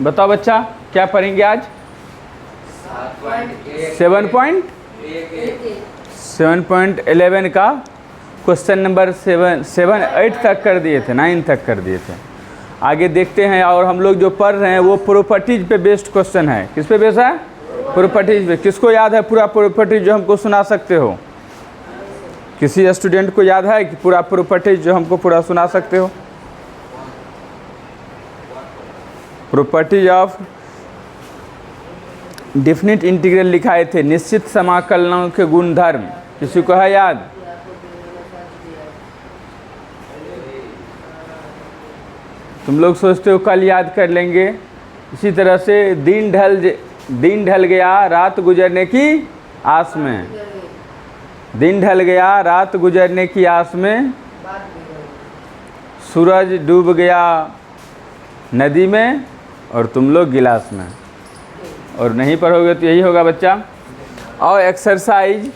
बताओ बच्चा क्या पढ़ेंगे आज? 7.11 का क्वेश्चन नंबर 8 तक कर दिए थे, 9 तक कर दिए थे। आगे देखते हैं। और हम लोग जो पढ़ रहे हैं वो प्रॉपर्टीज पे बेस्ड क्वेश्चन है। किस पे बेस्ड है? प्रॉपर्टीज पे। किसको याद है पूरा प्रॉपर्टीज जो हमको सुना सकते हो? किसी स्टूडेंट को याद है कि पूरा प्रॉपर्टीज जो हमको पूरा सुना सकते हो? प्रॉपर्टीज ऑफ डेफिनिट इंटीग्रल लिखाए थे, निश्चित समाकलनों के गुणधर्म। किसी को है याद? तुम लोग सोचते हो कल याद कर लेंगे। इसी तरह से दिन ढल गया रात गुजरने की आस में। दिन ढल गया रात गुजरने की आस में, सूरज डूब गया नदी में और तुम लोग गिलास में। और नहीं पढ़ोगे तो यही होगा बच्चा। और एक्सरसाइज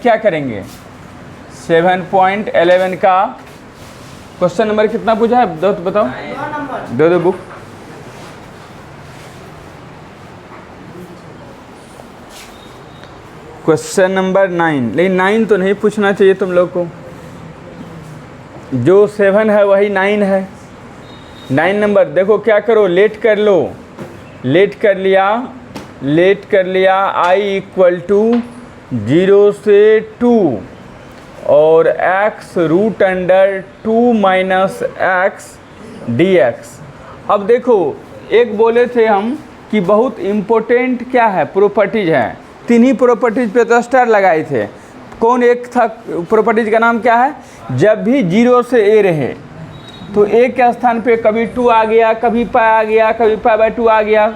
क्या करेंगे? 7.11 का क्वेश्चन नंबर कितना पूछा है? दो तो बताओ। दो बुक। Question number 9। लेकिन 9 तो नहीं पूछना चाहिए तुम लोग को। जो 7 है वही 9 है। 9 नंबर देखो क्या करो, लेट कर लो। लेट कर लिया I इक्वल टू 0 से 2 और x root under 2 minus x dx। अब देखो एक बोले थे हम कि बहुत इम्पोर्टेंट क्या है? प्रॉपर्टीज है। 3 ही प्रॉपर्टीज पे तो स्टार लगाए थे। कौन एक था? प्रॉपर्टीज का नाम क्या है? जब भी 0 से a रहे तो a के स्थान पे कभी 2 आ गया, कभी पाई आ गया, कभी पाई बाय 2 आ गया,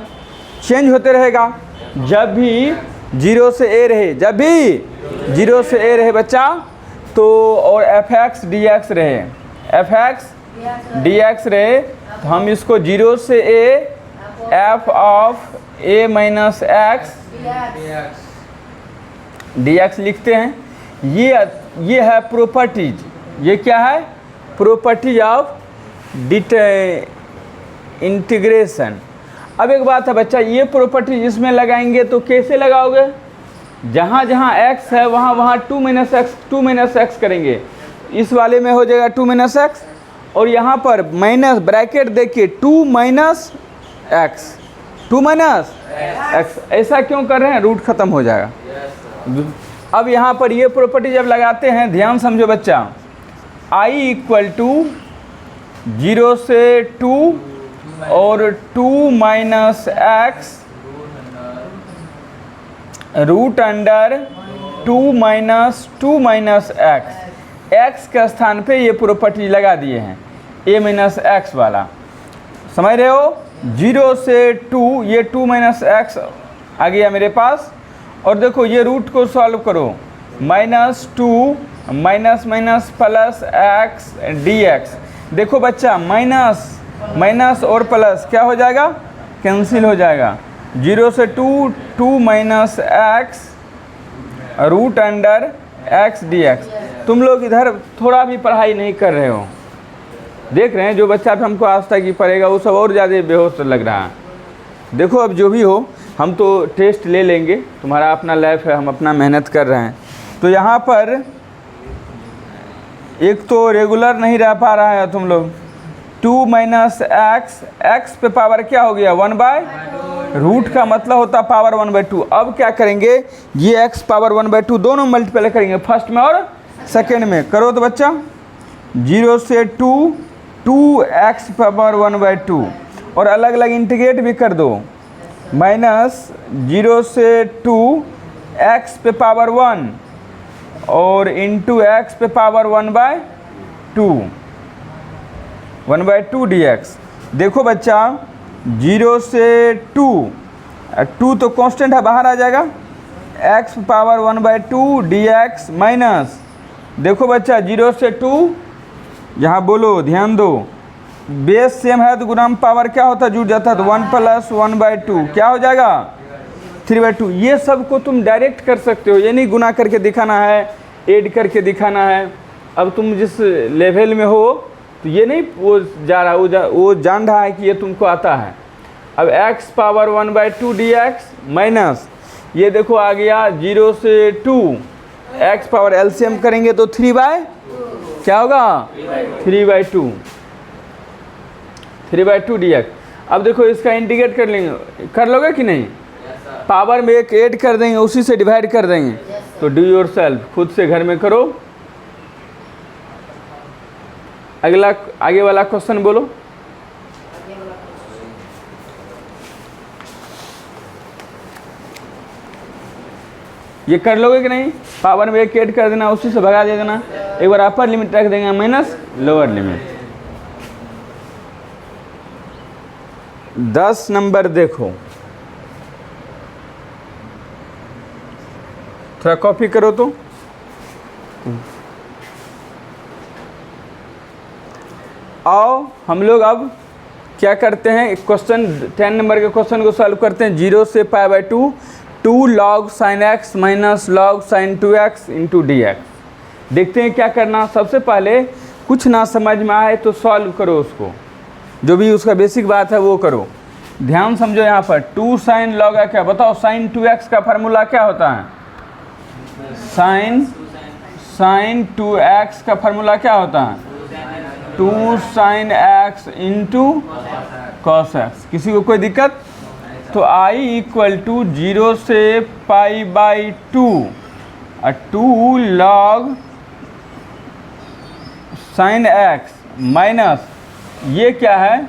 चेंज होते रहेगा। जब भी 0 से a रहे, जब भी 0 से a रहे बच्चा, तो और fx dx रहे, fx dx रहे, तो हम इसको 0 से a f of a minus x dx लिखते हैं। ये है प्रॉपर्टीज। ये क्या है? Properties of integration. अब एक बात है बच्चा, ये प्रॉपर्टी इसमें लगाएंगे तो कैसे लगाओगे? जहाँ जहाँ x है वहाँ वहाँ 2 माइनस एक्स करेंगे। इस वाले में हो जाएगा 2 माइनस एक्स, और यहाँ पर माइनस ब्रैकेट देखिए 2 माइनस एक्स, 2 माइनस एक्स। ऐसा क्यों कर रहे हैं? रूट खत्म हो जाएगा। अब यहाँ पर ये प्रॉपर्टी जब लगाते हैं, ध्यान समझो बच्चा, I इक्वल टू 0 से 2 और 2 minus x root under 2 minus x के स्थान पे ये प्रॉपर्टी लगा दिए हैं, a माइनस एक्स वाला। समझ रहे हो? 0 से 2, ये 2 माइनस एक्स आ गया मेरे पास। और देखो ये रूट को सॉल्व करो, -2 माइनस प्लस एक्स dx। देखो बच्चा माइनस और प्लस क्या हो जाएगा? कैंसिल हो जाएगा। 0 से 2 minus x root under x dx। तुम लोग इधर थोड़ा भी पढ़ाई नहीं कर रहे हो। देख रहे हैं जो बच्चा हमको आज तक ही पढ़ेगा वो सब और ज़्यादा बेहोश लग रहा है। देखो अब जो भी हो, हम तो टेस्ट ले लेंगे, तुम्हारा अपना लाइफ है, हम अपना मेहनत कर रहे हैं। तो यहाँ पर एक तो रेगुलर नहीं रह पा रहा है तुम लोग। 2 माइनस एक्स पे पावर क्या हो गया? 1/, रूट का मतलब होता पावर 1/2। अब क्या करेंगे? ये x पावर 1/2 दोनों मल्टीप्लाई करेंगे, फर्स्ट में और सेकेंड में। करो तो बच्चा, 0 से 2x पावर 1/2 और अलग अलग इंटीग्रेट भी कर दो। -0 से 2x पे पावर 1 और इंटू x पे पावर 1/2 dx। देखो बच्चा 0 से 2 तो कांस्टेंट है, बाहर आ जाएगा, x पावर 1/2 dx माइनस, देखो बच्चा 0 से 2, यहाँ बोलो ध्यान दो, बेस सेम है तो गुणाम पावर क्या होता है? जुड़ जाता है, तो 1 + 1/2 क्या हो जाएगा? 3/2। ये सब को तुम डायरेक्ट कर सकते हो, ये नहीं गुना करके दिखाना है, ऐड करके दिखाना है। अब तुम जिस लेवल में हो तो ये नहीं वो जा रहा, वो जान रहा है कि ये तुमको आता है। अब x पावर 1/2 dx माइनस ये देखो आ गया 0 से 2, x पावर एलसीएम करेंगे तो 3/, क्या होगा 3/2 dx। अब देखो इसका इंटीग्रेट कर लेंगे, कर लोगे कि नहीं? पावर में एक ऐड कर देंगे, उसी से डिवाइड कर देंगे। तो डू योर सेल्फ, खुद से घर में करो। अगला आगे वाला क्वेश्चन बोलो। ये कर लोगे कि नहीं? पावर में एक ऐड कर देना, उसी से भगा दे देना। एक बार अपर लिमिट रख देंगे माइनस लोअर लिमिट। 10 नंबर देखो, थोड़ा कॉपी करो तो। आओ हम लोग अब क्या करते हैं, क्वेश्चन 10 नंबर के क्वेश्चन को सॉल्व करते हैं। 0 से π/2 2 log sin x minus log sin 2x into dx। देखते हैं क्या करना। सबसे पहले कुछ ना समझ में आए तो सॉल्व करो उसको, जो भी उसका बेसिक बात है वो करो। ध्यान समझो यहाँ पर 2 sin log क्या, बताओ sin 2x का फार्मूला क्या होता है? sin 2x का फार्मूला क्या होता है? 2 sin x into cos x। किसी को कोई दिक्कत? तो I इक्वल टू 0 से π/2 और 2 log sin x माइनस ये क्या है,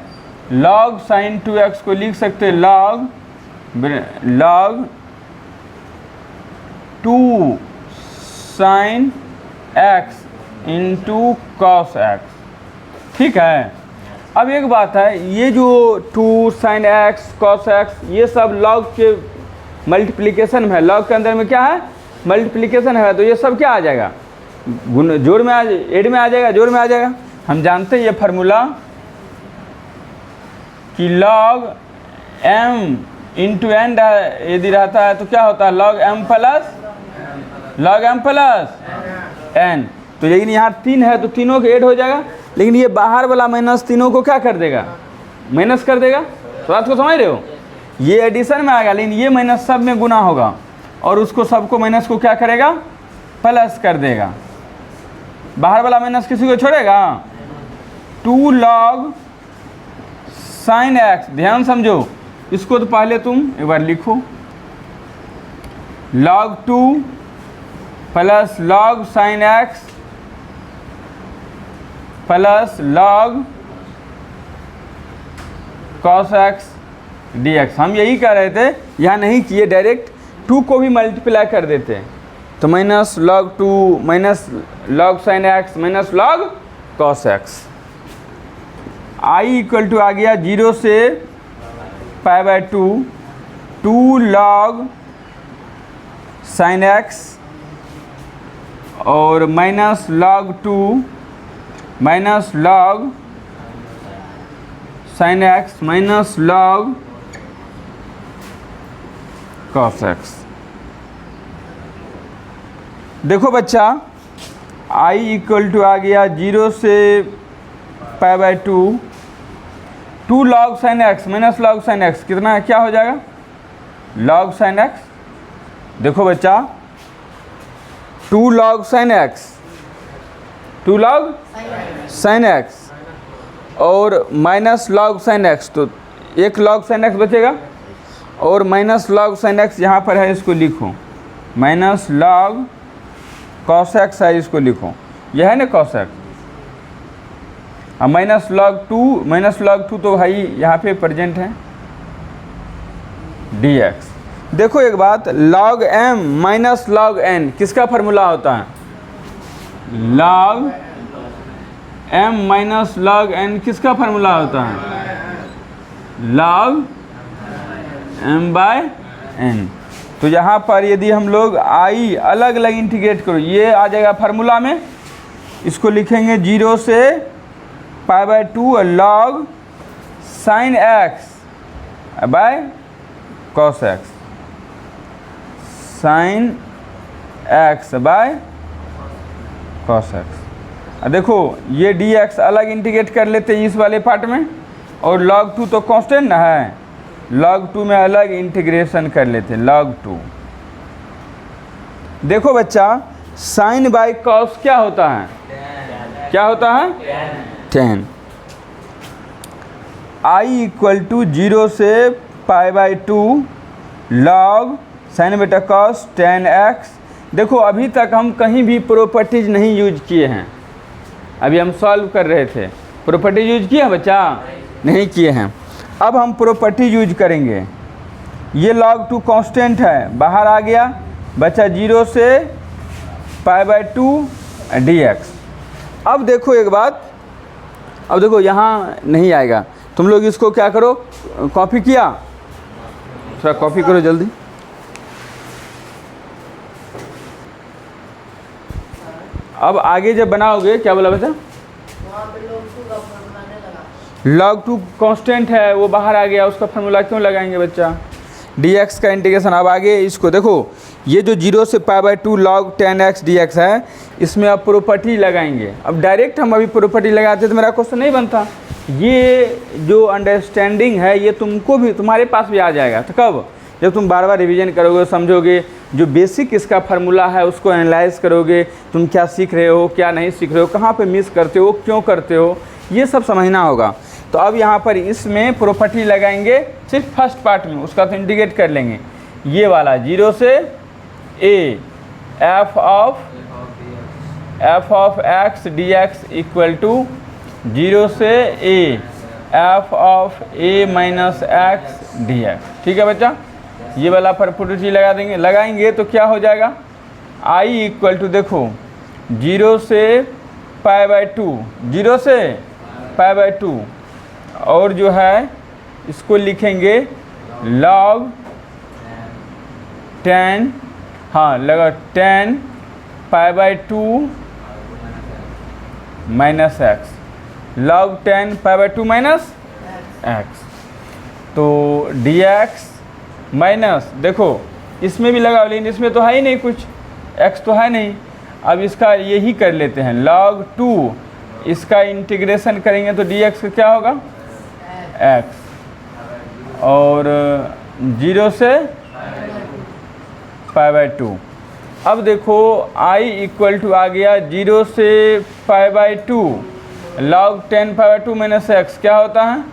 log sin 2x को लिख सकते हैं log 2 sin x into cos x। ठीक है। अब एक बात है, ये जो 2 sin x cos x ये सब log के मल्टीप्लिकेशन में है। log के अंदर में क्या है? मल्टीप्लिकेशन है, तो ये सब क्या आ जाएगा? जोड़ में ऐड में आ जाएगा, जोड़ में आ जाएगा। हम जानते हैं ये फार्मूला कि log m इंटू n यदि रहता है तो क्या होता है? log m plus n। तो लेकिन यहाँ 3 है तो तीनों के ऐड हो जाएगा, लेकिन ये बाहर वाला माइनस तीनों को क्या कर देगा? माइनस कर देगा। तो बात को समझ रहे हो? ये एडिशन में आएगा, लेकिन ये माइनस सब में गुना होगा और उसको सबको माइनस को क्या करेगा? प्लस कर देगा। बाहर वाला माइनस किसी को छोड़ेगा? 2 log sin x, ध्यान समझो इसको। तो पहले तुम एक बार लिखो log 2 plus log sin x plus log cos x dx। हम यही कह रहे थे, यहाँ नहीं किए, डायरेक्ट 2 को भी मल्टीप्लाई कर देते। तो minus log 2 minus log sin x minus log cos x। I equal to आ गया 0 से π/2 2 log sin x और minus log 2 minus log sin x minus log cos x। देखो बच्चा, I इक्वल टू आ गया 0 से π/2 2 log sin x minus log sin x कितना है, क्या हो जाएगा? log sin x। देखो बच्चा 2 log sin x 2 log sin x और माइनस log sin x, तो 1 log sin x बचेगा और माइनस log sin x यहाँ पर है, इसको लिखो माइनस log cos x है, इसको लिखो। यह है ना cos x। अब माइनस log 2 तो भाई यहाँ पे प्रेजेंट है dx। देखो एक बात, log m minus log n किसका फार्मूला होता है? log m minus log n किसका फार्मूला होता है? log m/n। तो यहाँ पर यदि हम लोग I अलग अलग इंटीग्रेट करो, ये आ जाएगा फार्मूला में, इसको लिखेंगे 0 से π/2 log sin x by cos x sin x by cos x। देखो ये dx अलग इंटीग्रेट कर लेते हैं इस वाले पार्ट में, और log 2 तो कांस्टेंट ना है, log 2 में अलग इंटीग्रेशन कर लेते हैं log 2। देखो बच्चा साइन बाई कॉस क्या होता है, क्या होता है, 10। आई इक्वल टू 0 से π/2 log साइन बेटा कॉस 10x। देखो अभी तक हम कहीं भी प्रॉपर्टीज नहीं यूज किए हैं, अभी हम सॉल्व कर रहे थे। प्रॉपर्टीज यूज किए हैं बच्चा, नहीं किए हैं। अब हम प्रॉपर्टी यूज करेंगे। ये log 2 कांस्टेंट है, बाहर आ गया बच्चा 0 से π/2 dx। अब देखो एक बात, अब देखो यहाँ नहीं आएगा, तुम लोग इसको क्या करो, कॉपी किया, थोड़ा कॉपी करो जल्दी। अब आगे जब बनाओगे, क्या बोला बच्चा, log 2 कांस्टेंट है, वो बाहर आ गया, उसका फार्मूला क्यों लगाएंगे बच्चा, dx का इंटीग्रेशन। अब आगे इसको देखो, ये जो 0 से π/2 log 10x dx है, इसमें अब प्रॉपर्टी लगाएंगे। अब डायरेक्ट हम अभी प्रॉपर्टी लगाते तो मेरा क्वेश्चन नहीं बनता। ये जो अंडरस्टैंडिंग है ये तुमको भी, तुम्हारे पास भी आ जाएगा। तो कब, जब तुम बार बार रिवीजन करोगे, समझोगे, जो बेसिक इसका फार्मूला है उसको एनालाइज करोगे, तुम क्या सीख रहे हो, क्या नहीं सीख रहे हो, कहाँ पे मिस करते हो, क्यों करते हो, ये सब समझना होगा। तो अब यहाँ पर इसमें प्रॉपर्टी लगाएंगे सिर्फ फर्स्ट पार्ट में, उसका तो इंटीग्रेट कर लेंगे। ये वाला 0 से a f of x dx equal to 0 से a f of a minus x dx। ठीक है बच्चा, ये वाला प्रॉपर्टी लगा देंगे। लगाएंगे तो क्या हो जाएगा, i इक्वल टू देखो 0 से π/2, 0 से π/2, और जो है इसको लिखेंगे log 10, हाँ लगा 10 π/2 minus x, log 10 π/2 minus x। तो dx माइनस, देखो इसमें भी लगा, लेकिन इसमें तो है ही नहीं कुछ, x तो है नहीं। अब इसका यही कर लेते हैं log 2, इसका इंटीग्रेशन करेंगे तो dx का क्या होगा, x, और 0 से π/2। अब देखो i इक्वल टू आ गया 0 से π/2 log 10 π/2 माइनस x, क्या होता है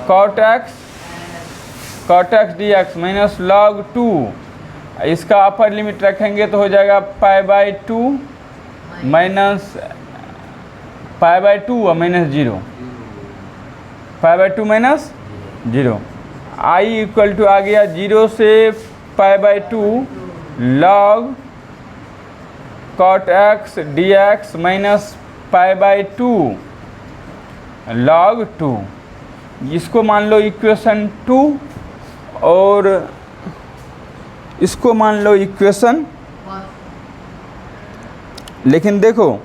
cot x dx minus log 2, इसका अपर लिमिट रखेंगे तो हो जाएगा π/2 माइनस π/2 और minus 0, π/2 minus 0। i equal to आ गया 0 से π/2 log cot x dx minus π/2 log 2। इसको मान लो इक्वेशन 2 और इसको मान लो इक्वेशन। लेकिन देखो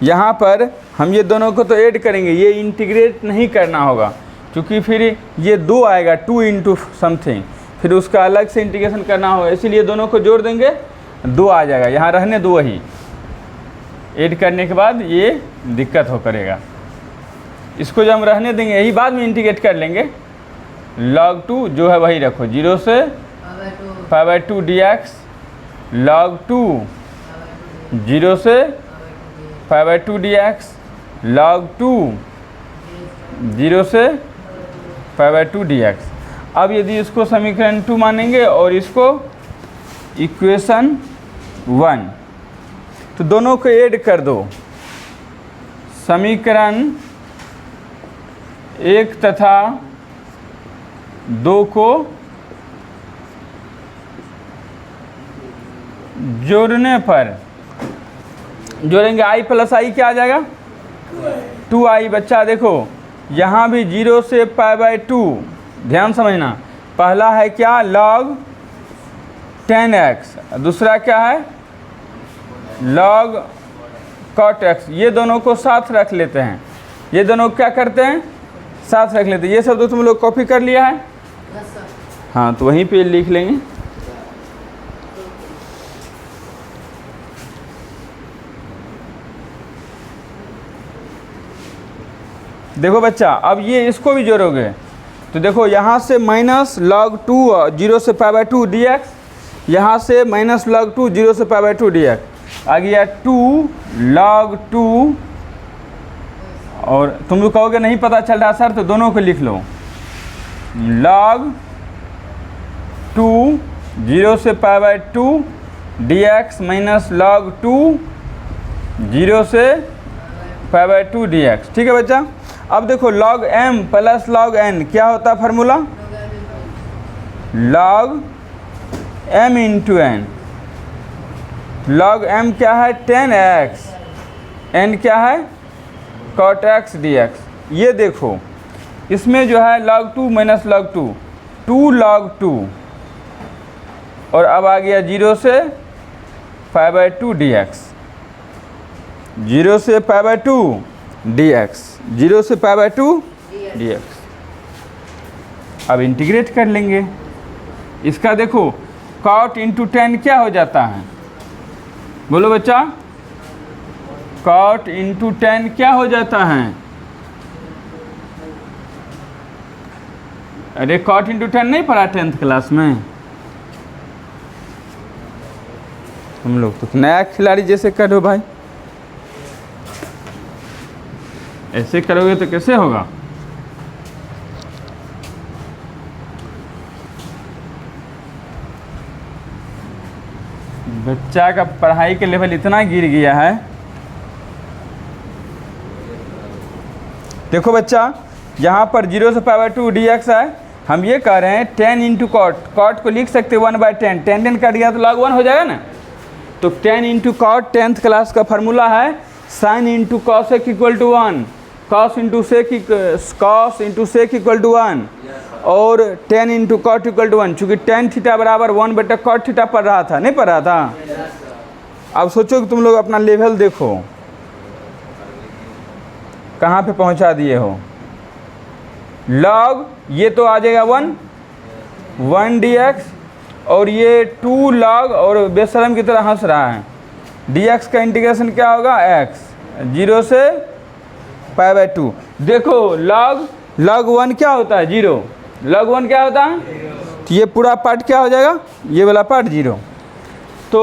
यहाँ पर हम ये दोनों को तो ऐड करेंगे, ये इंटीग्रेट नहीं करना होगा, क्योंकि फिर ये 2 आएगा, 2 इंटू समथिंग, फिर उसका अलग से इंटीग्रेशन करना होगा, इसीलिए दोनों को जोड़ देंगे, 2 आ जाएगा। यहाँ रहने दो, वही ऐड करने के बाद ये दिक्कत हो करेगा, इसको जब हम रहने देंगे, यही बाद में इंटीग्रेट कर लेंगे। log 2 जो है वही रखो, 0 से π/2 dx log 2, 0 से π/2 dx log 2, 0 से π/2 dx। अब यदि इसको समीकरण 2 मानेंगे और इसको इक्वेशन 1, तो दोनों को ऐड कर दो, समीकरण 1 तथा 2 को जोड़ने पर, जोड़ेंगे i प्लस i क्या आ जाएगा, 2i। बच्चा देखो यहाँ भी 0 से π/2, ध्यान समझना, पहला है क्या log 10x, दूसरा क्या है log cot x। ये दोनों को साथ रख लेते हैं, ये दोनों क्या करते हैं, साथ रख लेते हैं। ये सब तो तुम लोग कॉपी कर लिया है, हाँ तो वहीं पे लिख लेंगे। देखो बच्चा, अब ये इसको भी जोड़ोगे तो देखो यहाँ से माइनस log 2 0 से पाई बाई 2 dx, यहाँ से माइनस log 2 0 से पाई बाई 2 dx आ गया 2 log 2। और तुम लोग कहोगे नहीं पता चल रहा सर, तो दोनों को लिख लो, log 2 0 से pi by 2 dx minus log 2 0 से पाई बाई 2 dx। ठीक है बच्चा। अब देखो log m plus log n क्या होता है formula, log m into n। log m क्या है 10x, n क्या है cot x dx। ये देखो इसमें जो है log 2 माइनस log 2 2 log 2, और अब आ गया 0 से पाई बाई 2 dx, 0 से पाई बाई 2 dx, 0 से पाई बाई 2 dx। अब इंटीग्रेट कर लेंगे इसका। देखो cot इंटू 10 क्या हो जाता है, बोलो बच्चा, cot इंटू 10 क्या हो जाता है। अरे cot इंटू 10 नहीं पढ़ा 10th क्लास में तुम लोग, तो नया खिलाड़ी जैसे करो भाई, ऐसे करोगे तो कैसे होगा। बच्चा का पढ़ाई के लेवल इतना गिर गया है। देखो बच्चा, यहाँ पर 0 से पाई बाई 2 dx है, हम ये कह रहे हैं 10 इंटू कॉट, कॉट को लिख सकते 1/10, 10 कट गया तो log 1 हो जाएगा ना। तो 10 इंटू कॉट 10th क्लास का फार्मूला है साइन इंटू कॉस एक equal to 1, cos into sec equal to 1, और 10 इंटू कॉट इक्वल टू 1। चूँकि tan थीटा बराबर 1/cot थीटा पढ़ रहा था, नहीं पढ़ रहा था। अब सोचो कि तुम लोग अपना लेवल देखो कहाँ पे पहुँचा दिए हो। log ये तो आ जाएगा 1 dx, और ये 2 log, और बेशरम की तरह हंस रहा है, dx का इंटीग्रेशन क्या होगा x, 0 से पाई बाई 2। देखो log 1 क्या होता है 0, log 1 क्या होता है, तो ये पूरा पार्ट क्या हो जाएगा, ये वाला पार्ट 0। तो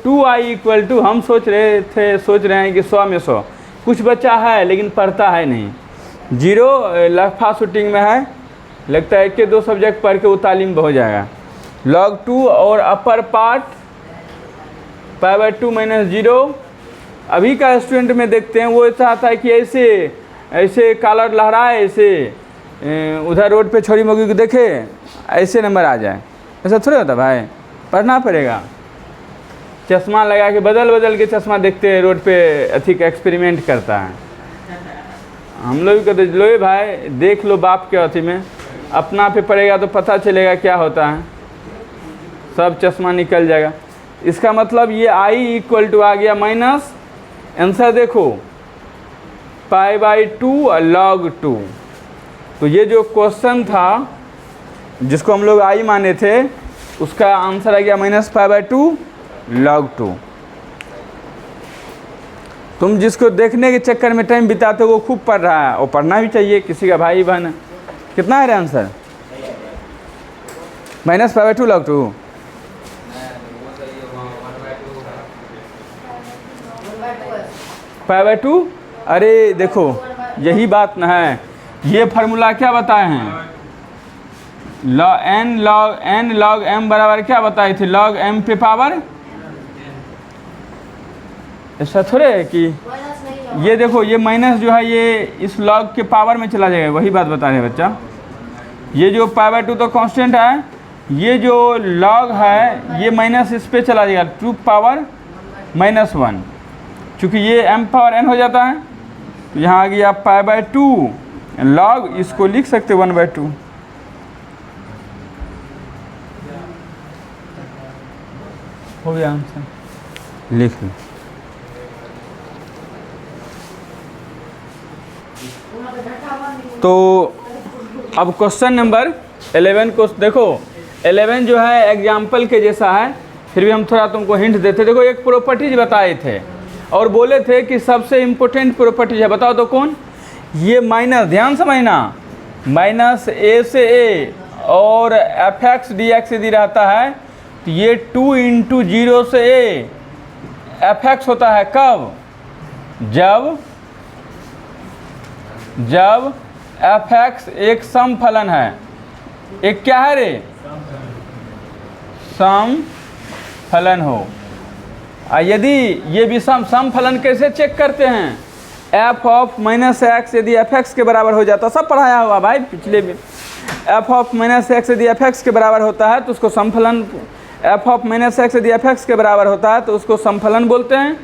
2i इक्वल टू, हम सोच रहे हैं कि 100 में 100, कुछ बच्चा है लेकिन पढ़ता है नहीं, 0 लफा शूटिंग में है, लगता है कि 2 सब्जेक्ट पढ़ के वो तालीम हो जाएगा। log 2 और upper part pi by 2 minus 0। अभी का स्टूडेंट में देखते हैं वो चाहता है कि ऐसे कॉलर लहराए, ऐसे उधर रोड पे छोरी मोगी को देखे ऐसे नंबर आ जाए, ऐसा थोड़ा होता भाई, पढ़ना पड़ेगा। चश्मा लगा के बदल के चश्मा देखते हैं रोड पे, अधिक एक्सपेरिमेंट करता है। हम लोग कहते लो भाई देख लो बाप के अथी में, अपना पे पड़ेगा तो पता चलेगा क्या होता है, सब चश्मा निकल जाएगा। इसका मतलब ये i इक्वल टू आ गया माइनस, आंसर देखो पाई बाई 2 और log 2। तो ये जो क्वेश्चन था जिसको हम लोग i माने थे, उसका आंसर आ गया माइनस पाई बाई 2 log 2। तुम जिसको देखने के चक्कर में टाइम बिताते हो वो खूब पढ़ रहा है, वो पढ़ना भी चाहिए, किसी का भाई बहन। कितना है answer, minus pi by 2 log 2। Pi by 2, अरे देखो यही बात ना है, ये फार्मूला क्या बताए हैं, n log m बराबर क्या बताए थे, log m पे पावर। ऐसा थोड़े है कि ये देखो ये माइनस जो है ये इस log के पावर में चला जाएगा, वही बात बता रहे हैं बच्चा। ये जो पाई बाई 2 तो कांस्टेंट है, ये जो log है ये माइनस इस पे चला जाएगा 2 पावर माइनस 1, चूँकि ये m पावर n हो जाता है। तो यहाँ आ गया पाई बाई 2 log, इसको लिख सकते 1/2। हो गया आंसर, लिख लो। तो अब क्वेश्चन नंबर 11 को देखो, 11 जो है एग्जाम्पल के जैसा है, फिर भी हम थोड़ा तुमको हिंट देते। देखो एक प्रॉपर्टीज बताए थे और बोले थे कि सबसे इम्पोर्टेंट प्रॉपर्टीज है, बताओ तो कौन। ये माइनस, ध्यान समझना, माइनस ए से ए और एफ एक्स डी एक्स यदि रहता है तो ये 2 इंटू 0 से ए एफ एक्स होता है। कब? जब एफ एक्स एक सम फलन है। एक क्या है रे? सम फलन हो। यदि ये विषम सम फलन कैसे चेक करते हैं? एफ ऑफ माइनस एक्स यदि एफ एक्स के बराबर हो जाता, सब पढ़ाया हुआ भाई पिछले में, एफ ऑफ माइनस एक्स यदि एफ एक्स के बराबर होता है तो उसको समफलन, एफ ऑफ माइनस एक्स यदि एफ एक्स के बराबर होता है तो उसको समफलन बोलते हैं।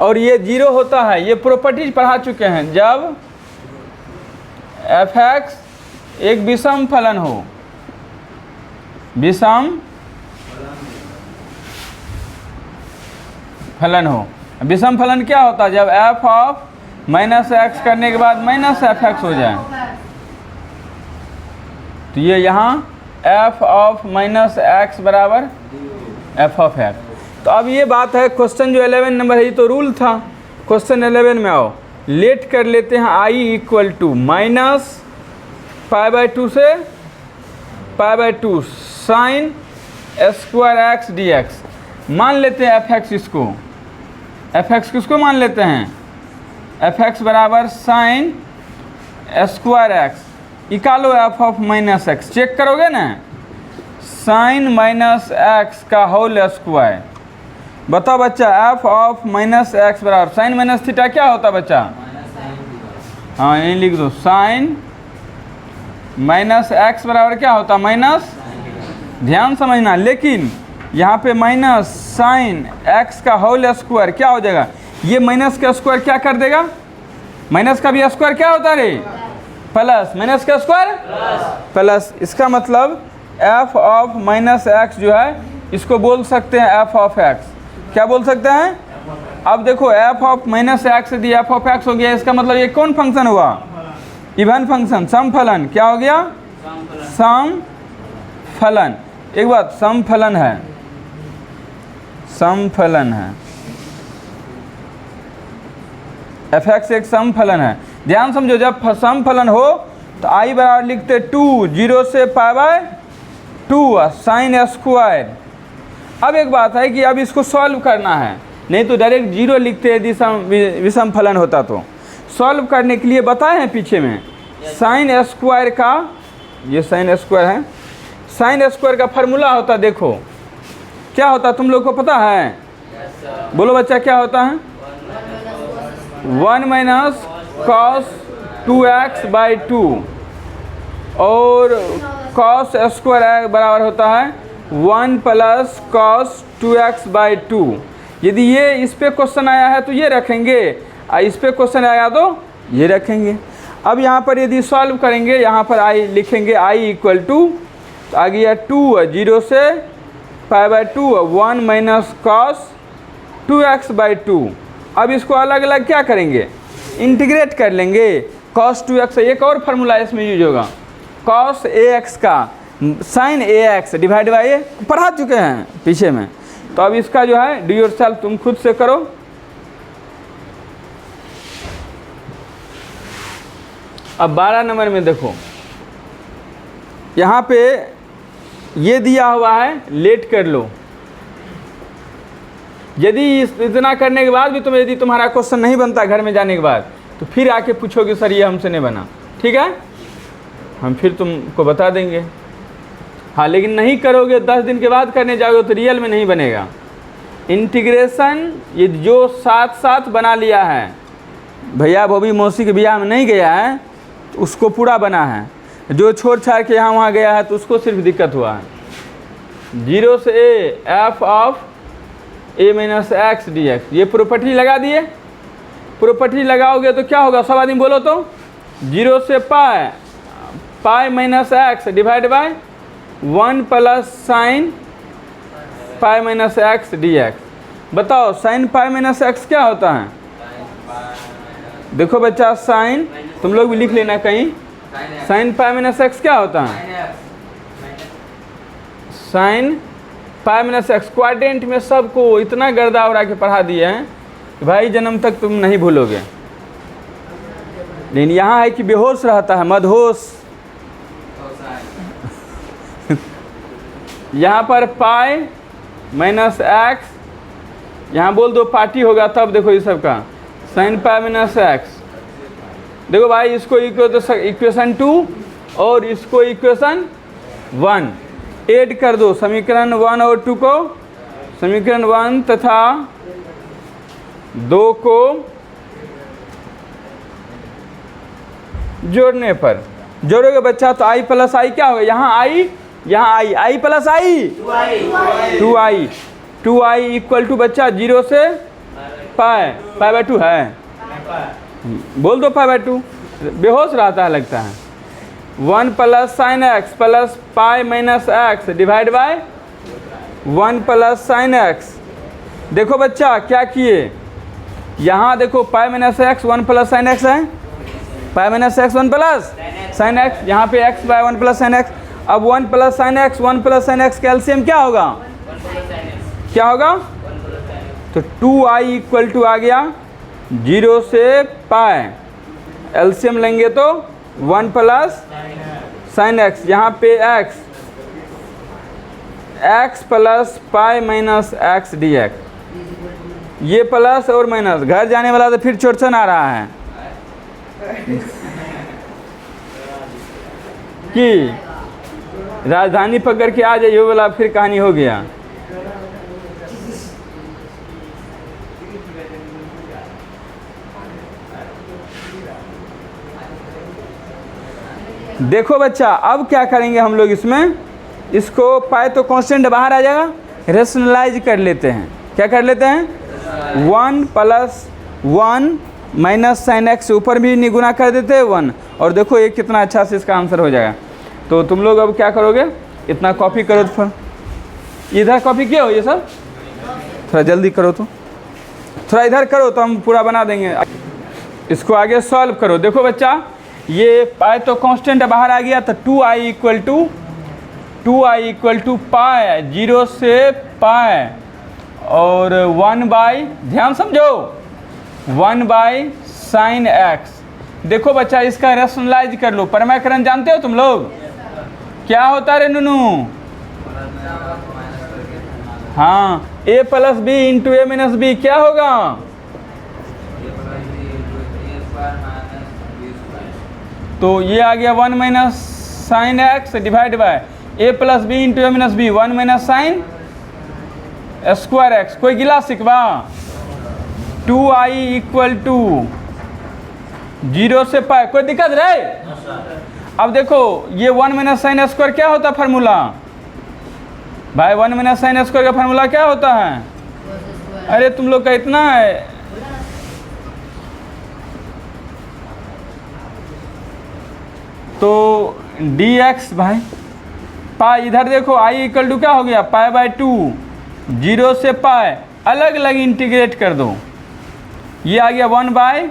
और ये 0 होता है, ये प्रॉपर्टीज पढ़ा चुके हैं। जब एफ एक्स एक विषम फलन हो, विषम फलन हो। विषम फलन क्या होता है? जब एफ ऑफ माइनस एक्स करने के बाद माइनस एफ एक्स हो जाए, तो ये यहाँ एफ ऑफ माइनस एक्स बराबर एफ ऑफ एक्स। तो अब ये बात है, क्वेश्चन जो 11 नंबर है ये तो रूल था। क्वेश्चन 11 में आओ, लेट कर लेते हैं आई इक्वल टू माइनस π/2 से π/2 sine square x d x. मान लेते हैं एफ एक्स, इसको एफ एक्स किसको मान लेते हैं? एफ एक्स बराबर साइन स्क्वायर एक्स, निकालो f of minus x, check करोगे ना, साइन माइनस एक्स का होल स्क्वायर। बताओ बच्चा, एफ ऑफ माइनस एक्स बराबर साइन माइनस थीटा क्या होता बच्चा? हाँ यही लिख दो, साइन माइनस एक्स बराबर क्या होता? माइनस, ध्यान समझना, लेकिन यहाँ पे माइनस साइन एक्स का होल स्क्वायर क्या हो जाएगा? ये माइनस का स्क्वायर क्या कर देगा? माइनस का भी स्क्वायर क्या होता है रे? प्लस, माइनस का स्क्वायर प्लस। इसका मतलब एफ ऑफ माइनस एक्स जो है इसको बोल सकते हैं एफ ऑफ एक्स। क्या बोल सकते हैं? अब देखो एफ ऑफ माइनस एक्स यदि एफ ऑफ एक्स हो गया, इसका मतलब ये कौन फंक्शन हुआ? इवन फंक्शन, सम फलन। क्या हो गया? सम फलन। एक बात, सम फलन है, सम फलन है, एफ एक्स एक सम फलन है। ध्यान समझो, जब सम फलन हो तो आई बराबर लिखते 2 0 से π/2 साइन स्क्वायर। अब एक बात है कि अब इसको सॉल्व करना है, नहीं तो डायरेक्ट 0 लिखते यदि विषम फलन होता तो। सॉल्व करने के लिए बताए हैं पीछे में, साइन स्क्वायर का, ये साइन स्क्वायर है, साइन स्क्वायर का फार्मूला होता, देखो क्या होता तुम लोग को पता है? बोलो बच्चा, क्या होता है? 1 माइनस कॉस 2x/2 और कॉस स्क्वायर बराबर होता है 1 प्लस कॉस 2x/2। यदि ये इस पे क्वेश्चन आया है तो ये रखेंगे, और इस पे क्वेश्चन आया तो ये रखेंगे। अब यहाँ पर यदि सॉल्व करेंगे, यहाँ पर आई लिखेंगे आई इक्वल टू, तो आ गया 2 0 से π/2 1 माइनस कॉस 2x/2। अब इसको अलग अलग क्या करेंगे? इंटीग्रेट कर लेंगे। कॉस 2x, एक और फार्मूला इसमें यूज होगा, कॉस ax का साइन ax डिवाइड बाई ए, पढ़ा चुके हैं पीछे में। तो अब इसका जो है डू योरसेल्फ, तुम खुद से करो। अब 12 नंबर में देखो, यहाँ पे ये दिया हुआ है, लेट कर लो। यदि इतना करने के बाद भी तुम, यदि तुम्हारा क्वेश्चन नहीं बनता घर में जाने के बाद, तो फिर आके पूछोगे सर ये हमसे नहीं बना, ठीक है, हम फिर तुमको बता देंगे। हाँ लेकिन नहीं करोगे, 10 दिन के बाद करने जाओगे तो रियल में नहीं बनेगा। इंटीग्रेशन ये जो साथ साथ बना लिया है, भैया भोभी मौसी के ब्याह में नहीं गया है तो उसको पूरा बना है, जो छोड़ छाड़ के यहाँ वहाँ गया है तो उसको सिर्फ दिक्कत हुआ है। 0 से A F of A minus x d x, ये प्रॉपर्टी लगा दिए। प्रॉपर्टी लगाओगे तो क्या होगा? सब आदमी बोलो तो, 0 से पाई minus x divide by 1 plus sine pi minus x d x. बताओ साइन पाई माइनस एक्स क्या होता है? देखो बच्चा, साइन, तुम लोग भी लिख लेना कहीं, साइन पाई माइनस एक्स क्या होता है? Sine pi minus x. Quadrant में सबको इतना गर्दा उड़ा के पढ़ा दिए हैं कि भाई जन्म तक तुम नहीं भूलोगे। लेकिन यहाँ है कि बेहोश रहता है, मदहोश। यहाँ पर पाई माइनस एक्स, यहाँ बोल दो पार्टी होगा तब देखो ये सब का साइन पाई माइनस एक्स। देखो भाई इसको इक्वेशन 2 और इसको इक्वेशन 1 ऐड कर दो, समीकरण 1 और 2 को, समीकरण 1 तथा 2 को जोड़ने पर, जोड़ोगे बच्चा तो आई प्लस आई क्या होगा, यहाँ I plus I 2i equal to बच्चा 0 से पाई बाय 2 है, बोल दो पाई बाय 2, बेहोश रहता है लगता है। 1 plus sine x plus pi minus x divide by 1 plus sine x. देखो बच्चा क्या किए, यहाँ देखो pi minus x 1 plus sine x है, pi minus x 1 plus sine x, यहाँ पे x by 1 plus sine x. अब 1 plus sine x 1 plus sine x का एलसीएम क्या होगा, क्या होगा, तो 2i इक्वल टू आ गया 0 से पाई, एलसीएम लेंगे तो 1 प्लस साइन एक्स, यहाँ पे x plus pi minus x d x, ये प्लस और माइनस घर जाने वाला तो फिर चोरचन आ रहा है कि राजधानी पकड़ के आ जाइए वाला फिर कहानी हो गया। देखो बच्चा अब क्या करेंगे हम लोग, इसमें इसको पाए तो कांस्टेंट बाहर आ जाएगा, रेशनलाइज कर लेते हैं। क्या कर लेते हैं, 1 प्लस 1 माइनस साइन एक्स ऊपर भी निगुना कर देते हैं 1, और देखो ये कितना अच्छा से इसका आंसर हो जाएगा। तो तुम लोग अब क्या करोगे, इतना कॉपी करो, तो फिर इधर कॉपी किया हो ये सब, थोड़ा जल्दी करो, तो थोड़ा इधर करो तो हम पूरा बना देंगे। इसको आगे सॉल्व करो। देखो बच्चा ये पाई तो कांस्टेंट बाहर आ गया, तो 2i इक्वल टू पाई 0 से पाई और 1 बाई, ध्यान समझो, 1 बाई साइन एक्स। देखो बच्चा इसका रेशनलाइज कर लो, परमाकरण जानते हो तुम लोग, क्या होता है रे नुनू, हाँ a plus b into a minus b क्या होगा, तो ये आ गया 1 minus sine x divide by a plus b into a minus b 1 minus sine square x. कोई गिला सिकवा, 2i इक्वल टू 0 से पाई, कोई दिक्कत रहे। अब देखो ये 1 माइनस साइन स्क्वायर क्या होता है फार्मूला, भाई 1 माइनस साइन स्क्वायर का फार्मूला क्या होता है, अरे तुम लोग का इतना है, तो dx भाई पाई, इधर देखो i इक्वल टू क्या हो गया, पाई बाय 2, 0 से पाई, अलग अलग इंटीग्रेट कर दो, ये आ गया 1 by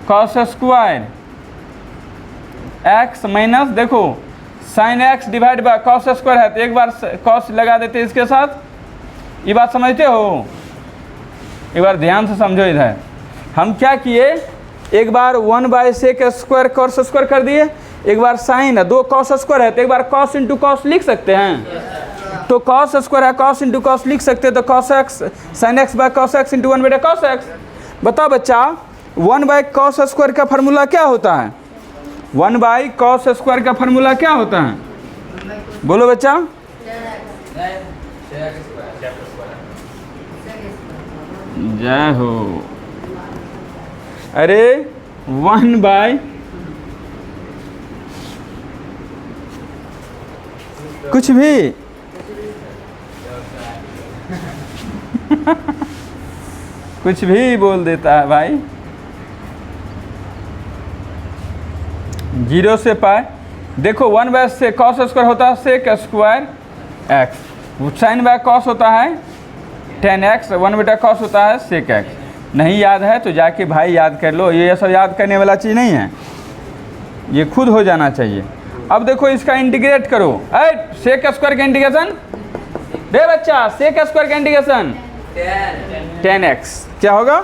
cos square x minus, देखो sine x divide by cos square है तो एक बार कॉस लगा देते इसके साथ, ये बात समझते हो, एक बार ध्यान से समझो। इधर हम क्या किए, एक बार 1 by sec square cos square कर दिए, एक बार साइन है, 2 कॉस स्क्वायर है तो एक बार कॉस इंटू कॉस लिख सकते हैं, तो कॉस स्क्वायर है कॉस इंटू कॉस लिख सकते हैं, तो cos x sine x by cos x into 1 बटा कॉस एक्स। बताओ बच्चा 1 बाय कॉस स्क्वायर का फार्मूला क्या होता है, 1 बाई कॉस स्क्वायर का फार्मूला क्या होता है, बोलो बच्चा, जय हो, अरे 1 बाई कुछ भी कुछ भी बोल देता है भाई, 0 से पाई, देखो 1 बाय से कॉस स्क्वायर होता है sec square x, sine by cos होता है tan x, 1 बटा कॉस होता है सेक एक्स। नहीं याद है तो जाके भाई याद कर लो, ये सब याद करने वाला चीज़ नहीं है, ये खुद हो जाना चाहिए। अब देखो इसका इंटीग्रेट करो, सेक स्क्वायर का इंटीग्रेशन दे बच्चा, सेक स्क्वायर का इंटीग्रेशन tan x क्या होगा,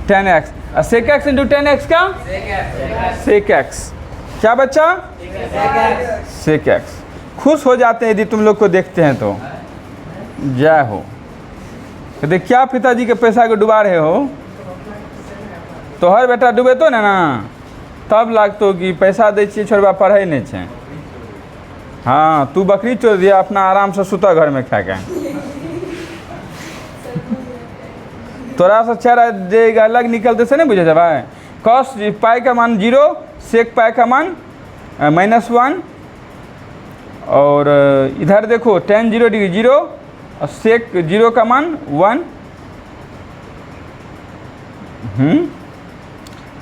tan x, sec x into 10x का सेक एक्स, क्या बच्चा सेक एक्स। खुश हो जाते हैं यदि तुम लोग को देखते हैं तो। जय हो। कहते क्या पिताजी के पैसा को डुबा रहे हो, तो हर बेटा डूबे तो ना तब लागतो कि पैसा दै छियै छोड़बा पढ़ै नहीं छै। हाँ तू बकरी चोर दिया, अपना आराम से सुता घर में खा के। तोरा से चारा जे अलग निकलते से नहीं बुझे भाई। कॉस पाई का मान 0, सेक पाई का मान -1, और इधर देखो tan 0 डिग्री 0 और सेक 0 का मान 1।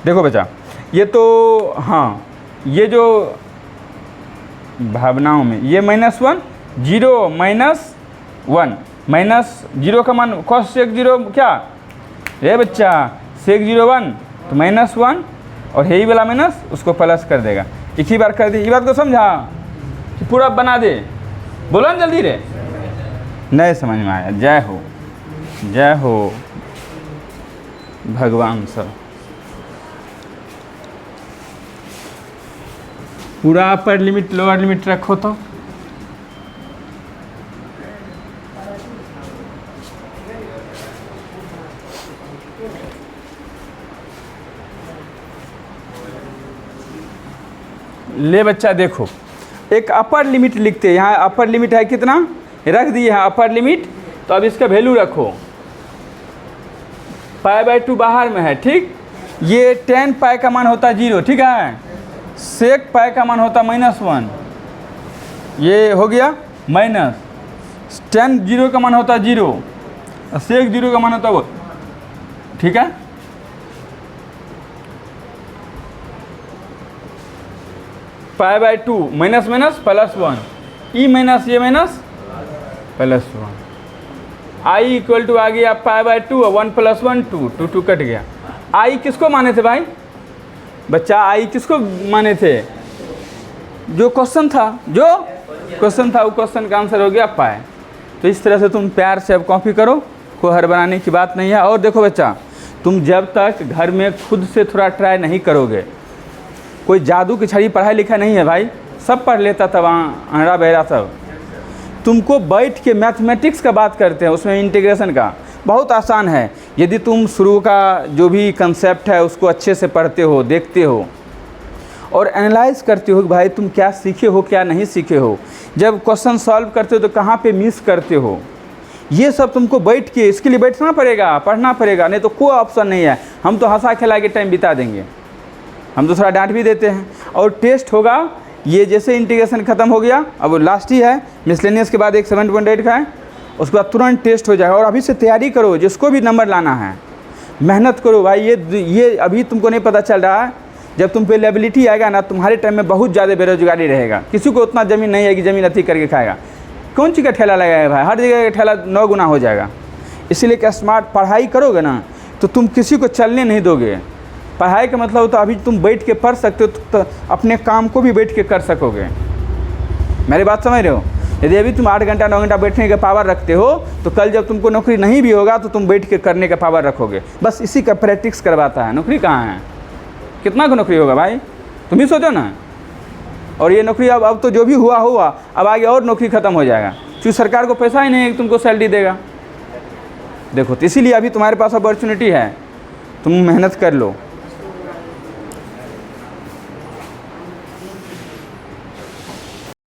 देखो बच्चा ये तो हाँ, ये जो भावनाओं में ये -1 0 -1 -0 का मान cos सेक 0 क्या ये बच्चा सेक 0 1 तो -1 और यही वाला माइनस उसको प्लस कर देगा। एक ही बार कर दी। ये बात को समझा कि पूरा बना दे, बोलो ना जल्दी रे। नहीं समझ में आया। जय हो भगवान सब। पूरा अपर लिमिट लोअर लिमिट रखो तो ले बच्चा देखो, एक अपर लिमिट लिखते हैं। यहाँ अपर लिमिट है कितना, रख दिए हैं अपर लिमिट। तो अब इसका वैल्यू रखो, π/2 बाहर में है, ठीक। ये tan पाई का मान होता है 0, ठीक है। सेक पाई का मान होता -1, ये हो गया माइनस। tan 0 का मान होता 0 और सेक 0 का मान होता वो, ठीक है। π/2 माइनस माइनस +1, ई माइनस ये माइनस +1, आई इक्वल टू आ गया π/2 और 1 + 1 2 2 कट गया। आई किसको माने थे भाई बच्चा, आई किसको माने थे, जो क्वेश्चन था वो क्वेश्चन का आंसर हो गया पाए। तो इस तरह से तुम प्यार से अब कॉपी करो, कोई हर बनाने की बात नहीं है। और देखो बच्चा, तुम जब तक घर में खुद से थोड़ा ट्राई नहीं करोगे, कोई जादू की छड़ी पढ़ाई लिखा नहीं है भाई, सब पढ़ लेता था वहाँ अनरा बहरा सब। तुमको बैठ के मैथमेटिक्स का बात करते हैं, उसमें इंटीग्रेशन का बहुत आसान है। यदि तुम शुरू का जो भी कंसेप्ट है उसको अच्छे से पढ़ते हो, देखते हो और एनालाइज करते हो कि भाई तुम क्या सीखे हो क्या नहीं सीखे हो, जब क्वेश्चन सॉल्व करते हो तो कहाँ पे मिस करते हो, ये सब तुमको बैठ के इसके लिए बैठना पड़ेगा, पढ़ना पड़ेगा, नहीं तो कोई ऑप्शन नहीं है। हम तो हंसा खिला के टाइम बिता देंगे, हम तो थोड़ा डांट भी देते हैं। और टेस्ट होगा, ये जैसे इंटीग्रेशन ख़त्म हो गया, अब लास्ट ही है, मिसलेनियस के बाद एक 7.8 का है, उसके बाद तुरंत टेस्ट हो जाएगा। और अभी से तैयारी करो, जिसको भी नंबर लाना है मेहनत करो भाई। ये अभी तुमको नहीं पता चल रहा है, जब तुम पे लेबिलिटी आएगा ना, तुम्हारे टाइम में बहुत ज़्यादा बेरोजगारी रहेगा। किसी को उतना ज़मीन नहीं है कि ज़मीन अति करके खाएगा, कौन चीज़ का ठेला लगाएगा भाई, हर जगह का ठेला 9 गुना हो जाएगा। इसीलिए कि स्मार्ट पढ़ाई करोगे ना तो तुम किसी को चलने नहीं दोगे। पढ़ाई का मतलब होता है अभी तुम बैठ के पढ़ सकते हो तो अपने काम को भी बैठ के कर सकोगे। मेरी बात समझ रहे हो। यदि अभी तुम 8 घंटा 9 घंटा बैठने का पावर रखते हो तो कल जब तुमको नौकरी नहीं भी होगा तो तुम बैठ के करने का पावर रखोगे। बस इसी का प्रैक्टिस करवाता है। नौकरी कहाँ है, कितना को नौकरी होगा भाई, तुम ही सोचो ना। और ये नौकरी अब तो जो भी हुआ, अब आगे और नौकरी ख़त्म हो जाएगा, क्योंकि सरकार को पैसा ही नहीं है कि तुमको सैलरी देगा। देखो तो इसीलिए अभी तुम्हारे पास अपॉर्चुनिटी है, तुम मेहनत कर लो।